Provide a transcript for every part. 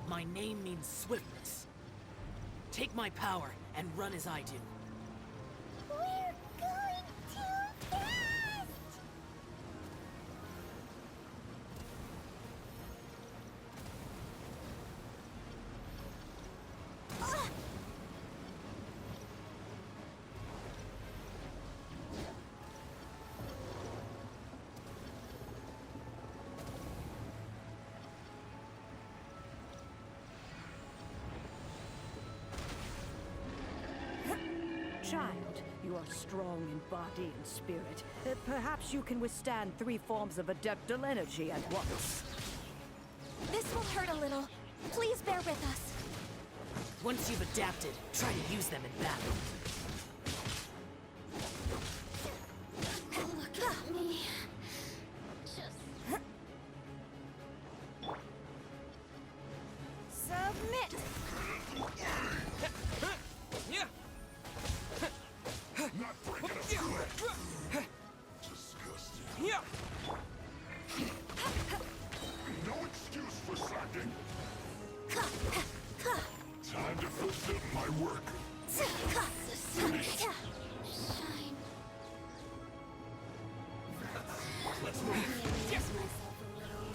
My name means swiftness. Take my power and run as I do. We're going too fast! Child, you are strong in body and spirit. Perhaps you can withstand 3 forms of adeptal energy at once. This will hurt a little. Please bear with us. Once you've adapted, try to use them in battle. Look at me. Submit! Not breaking a sweat. Disgusting. No excuse for slacking. Time to fulfill my work. Shine. Let's move.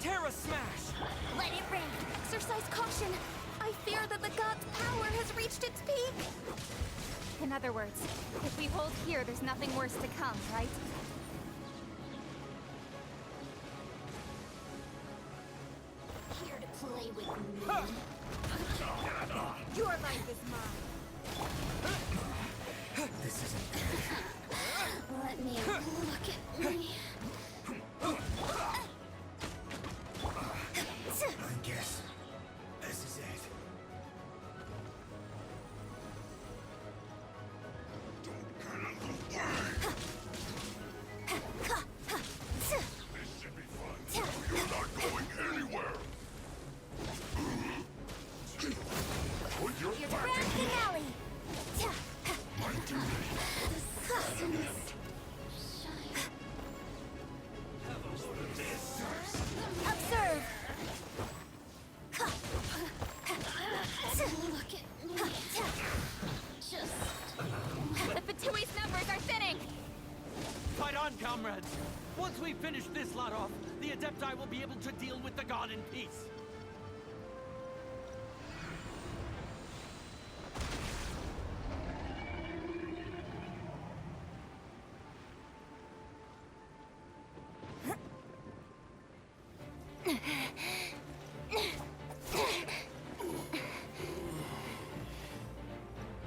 Terra Smash! Let it rain. Exercise caution. I fear that the god's power has reached its peak. In other words, if we hold here, there's nothing worse to come, right? Here to play with me. Your life is mine. This isn't... Let me look at me. I guess this is it. Don't get in the way. This should be fun. You're not going anywhere. Put your Your back grand in finale. my duty. Observe. Look at me. The Fatui's numbers are thinning! Fight on, comrades! Once we finish this lot off, the Adepti will be able to deal with the god in peace.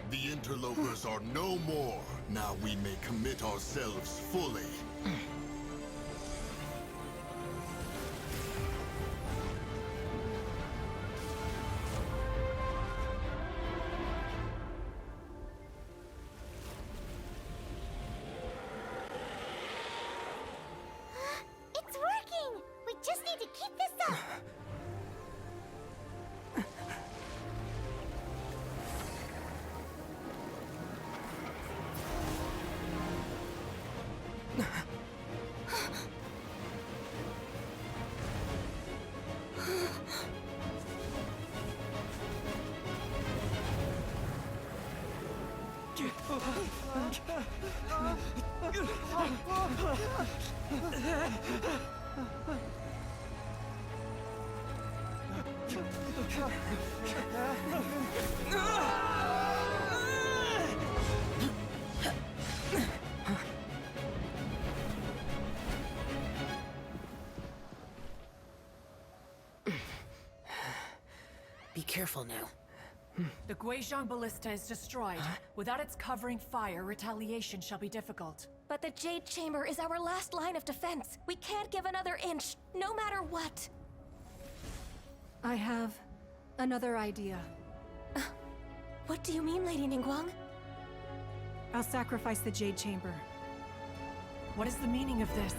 The interlopers are no more. Now we may commit ourselves fully. It's working. We just need to keep this up. Be careful now. The Guizhong Ballista is destroyed. Without its covering fire, retaliation shall be difficult. But the Jade Chamber is our last line of defense. We can't give another inch, no matter what. I have another idea. What do you mean, Lady Ningguang? I'll sacrifice the Jade Chamber. What is the meaning of this?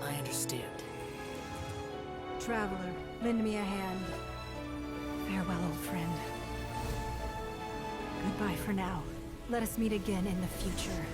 I understand. Traveler, lend me a hand. Farewell, old friend. Goodbye for now. Let us meet again in the future.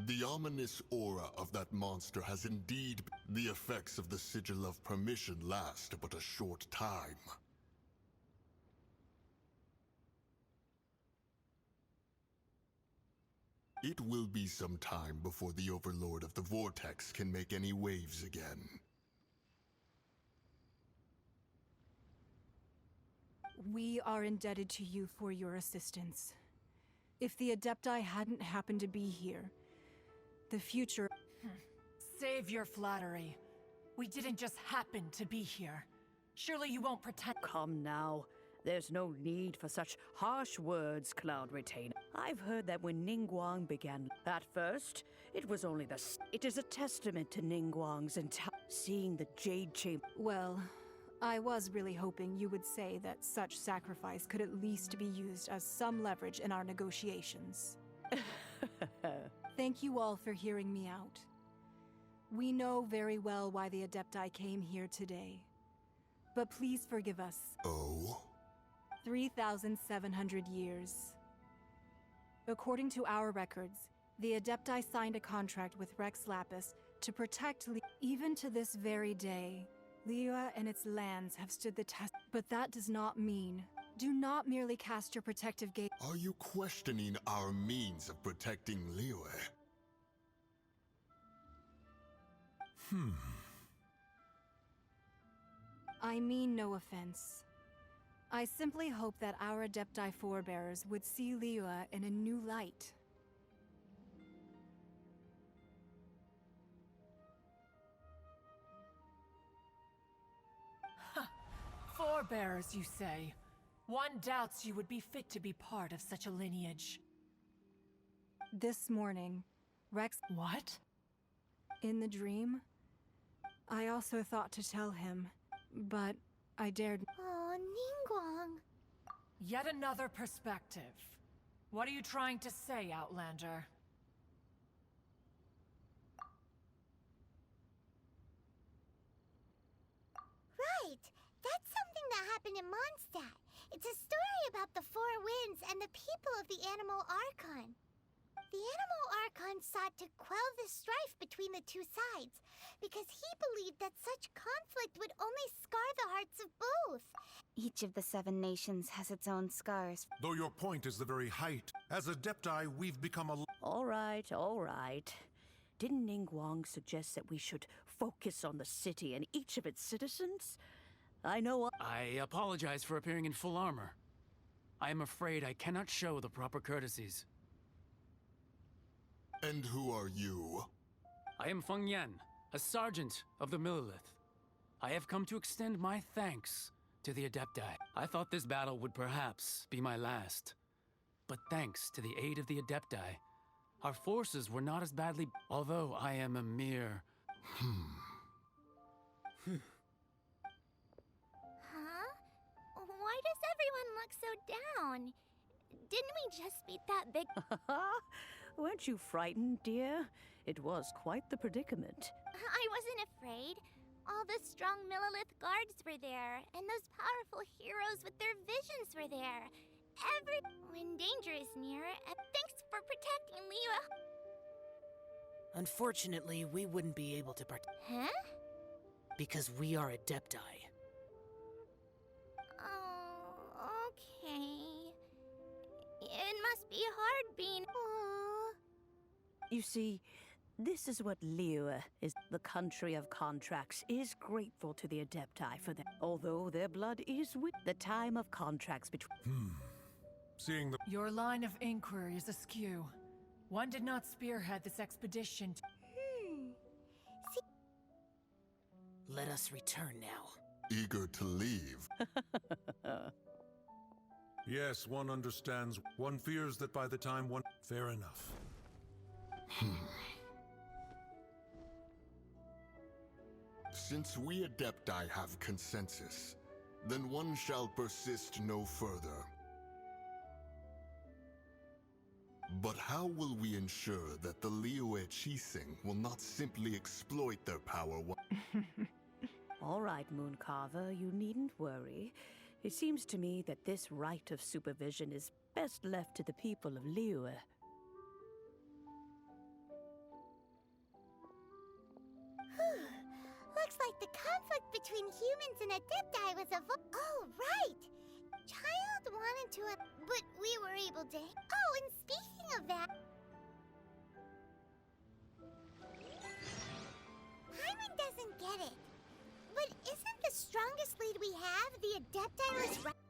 The ominous aura of that monster has indeed... The effects of the Sigil of Permission last but a short time. It will be some time before the Overlord of the Vortex can make any waves again. We are indebted to you for your assistance. If the Adepti hadn't happened to be here, the future... Save your flattery. We didn't just happen to be here. Surely you won't pretend... Come now. There's no need for such harsh words, Cloud Retainer. I've heard that when Ningguang began, at first, it was only the... It is a testament to Ningguang's seeing the Jade Chamber. Well, I was really hoping you would say that such sacrifice could at least be used as some leverage in our negotiations. Thank you all for hearing me out. We know very well why the Adepti came here today. But please forgive us. Oh? 3,700 years. According to our records, the Adepti signed a contract with Rex Lapis to protect even to this very day. Liyue and its lands have stood the test, but that does not mean... Do not merely cast your protective gaze. Are you questioning our means of protecting Liyue? I mean no offense. I simply hope that our Adepti forebears would see Liyue in a new light. Forebears, you say? One doubts you would be fit to be part of such a lineage. This morning, Rex... What? In the dream, I also thought to tell him, but I dared... Oh, Ningguang. Yet another perspective. What are you trying to say, Outlander? Right. That's something that happened in Mondstadt. It's a story about the Four Winds and the people of the Animal Archon. The Animal Archon sought to quell the strife between the two sides, because he believed that such conflict would only scar the hearts of both. Each of the 7 nations has its own scars. Though your point is the very height, as Adepti, we've become a... All right, all right. Didn't Ningguang suggest that we should focus on the city and each of its citizens? I know... I apologize for appearing in full armor. I am afraid I cannot show the proper courtesies. And who are you? I am Feng Yan, a sergeant of the Millilith. I have come to extend my thanks to the Adepti. I thought this battle would perhaps be my last. But thanks to the aid of the Adepti, our forces were not as badly... Although I am a mere... Huh? Why does everyone look so down? Didn't we just beat that big... Weren't you frightened, dear? It was quite the predicament. I wasn't afraid. All the strong Millilith guards were there, and those powerful heroes with their visions were there. When danger is near, and thanks for protecting Liyue. Unfortunately, we wouldn't be able to Huh? because we are Adepti. Oh, okay. It must be hard being... You see, this is what Liyue is. The country of contracts is grateful to the Adepti for that. Although their blood is with the time of contracts between... Seeing the... Your line of inquiry is askew. One did not spearhead this expedition. Let us return now. Eager to leave. Yes, one understands. One fears that by the time one... Fair enough. Since we Adepti have consensus, then one shall persist no further. But how will we ensure that the Liyue Qixing will not simply exploit their power? All right, Mooncarver, you needn't worry. It seems to me that this right of supervision is best left to the people of Liyue. Looks like the conflict between humans and Adepti was Oh, right! Child wanted to but we were able to... Oh, and speaking of that... Paimon doesn't get it. But isn't the strongest lead we have the Adepti?